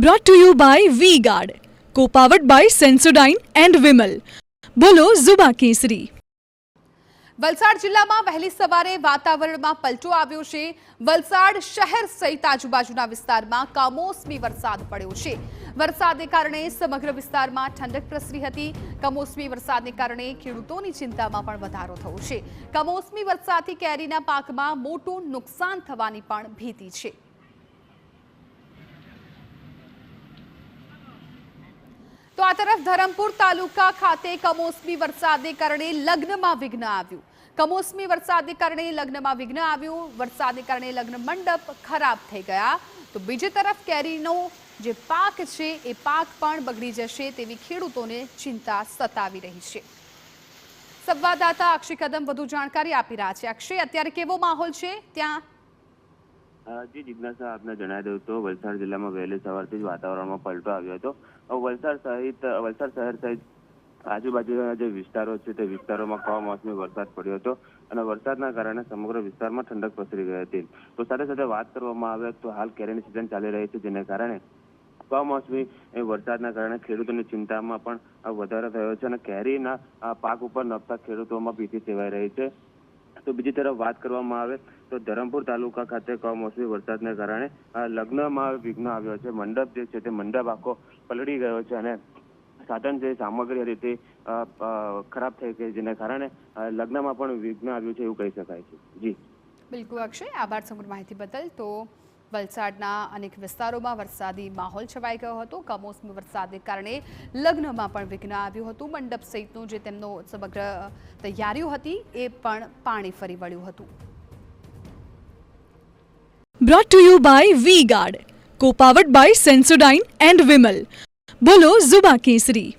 Brought to you by V-Guard, co-powered by Sensodyne and Vimal. બોલો ઝુબા કેસરી. વલસાડ જિલ્લામાં વહેલી સવારે વાતાવરણમાં પલટો આવ્યો છે. વલસાડ શહેર સહિત આજુબાજુના વિસ્તારમાં કમોસમી વરસાદ પડ્યો છે. વરસાદને કારણે સમગ્ર વિસ્તારમાં ઠંડક પ્રસરી હતી. કમોસમી વરસાદને કારણે ખેડૂતોની ચિંતામાં પણ વધારો થયો છે. કમોસમી વરસાદથી કેરીના પાકમાં મોટું નુકસાન થવાની પણ ભીતિ છે. તો આ તરફ ધરમપુર તાલુકા ખાતે કમોસમી વરસાદને કારણે લગ્નમાં વિઘ્ન આવ્યું. કમોસમી વરસાદને કારણે લગ્નમાં વિઘ્ન આવ્યું. વરસાદને કારણે લગ્ન મંડપ ખરાબ થઈ ગયા. તો બીજી તરફ કેરીનો જે પાક છે એ પાક પણ બગડી જશે તેવી ખેડૂતોને ચિંતા સતાવી રહી છે. સંવાદદાતા અક્ષય કદમ વધુ જાણકારી આપી રહ્યા છે. અક્ષય, અત્યારે કેવો માહોલ છે ત્યાં? જી જિજ્ઞાસા, આપને જણાવી દઉં તો વલસાડ જિલ્લામાં વહેલી સવારથી જ વાતાવરણમાં પલટો આવ્યો હતો. વલસાડ શહેર સહિત આજુબાજુના જે વિસ્તારો છે તે વિસ્તારોમાં કમોસમી વરસાદ પડ્યો હતો અને વરસાદના કારણે સમગ્ર વિસ્તારમાં ઠંડક પ્રસરી ગઈ હતી. તો સાથે સાથે વાત કરવામાં આવે તો હાલ કેરીની સિઝન ચાલી રહી છે, જેને કારણે કમોસમી વરસાદના કારણે ખેડૂતોની ચિંતામાં પણ વધારો થયો છે અને કેરીના પાક ઉપર નભતા ખેડૂતોમાં ભીતિ સેવાઈ રહી છે. તો બીજી તરફ વાત કરવામાં આવે તો ધરમપુર તાલુકા ખાતે કમોસમી વરસાદને કારણે લગ્નમાં વિઘ્ન આવ્યો છે. મંડપ જે છે તે મંડપ આખો પલળી ગયો છે અને સાધન જે સામગ્રી હતી તે ખરાબ થઈ ગઈ, જેને કારણે લગ્નમાં પણ વિઘ્ન આવ્યું છે એવું કહી શકાય છે. જી બિલકુલ અક્ષય, આભાર સમગ્ર માહિતી બદલ. તો વલસાડના અનેક વિસ્તારોમાં વરસાદી માહોલ છવાઈ ગયો હતો. કમોસમી વરસાદને કારણે લગ્નમાં પણ વિઘ્ન આવ્યું હતું. મંડપ સહિતનું જે તેમનો સમગ્ર તૈયારીઓ હતી એ પણ પાણી ફરી વળ્યું હતું. Brought to you by V-Guard, co-powered by Sensodyne and Vimal. બોલો ઝુબા કેસરી.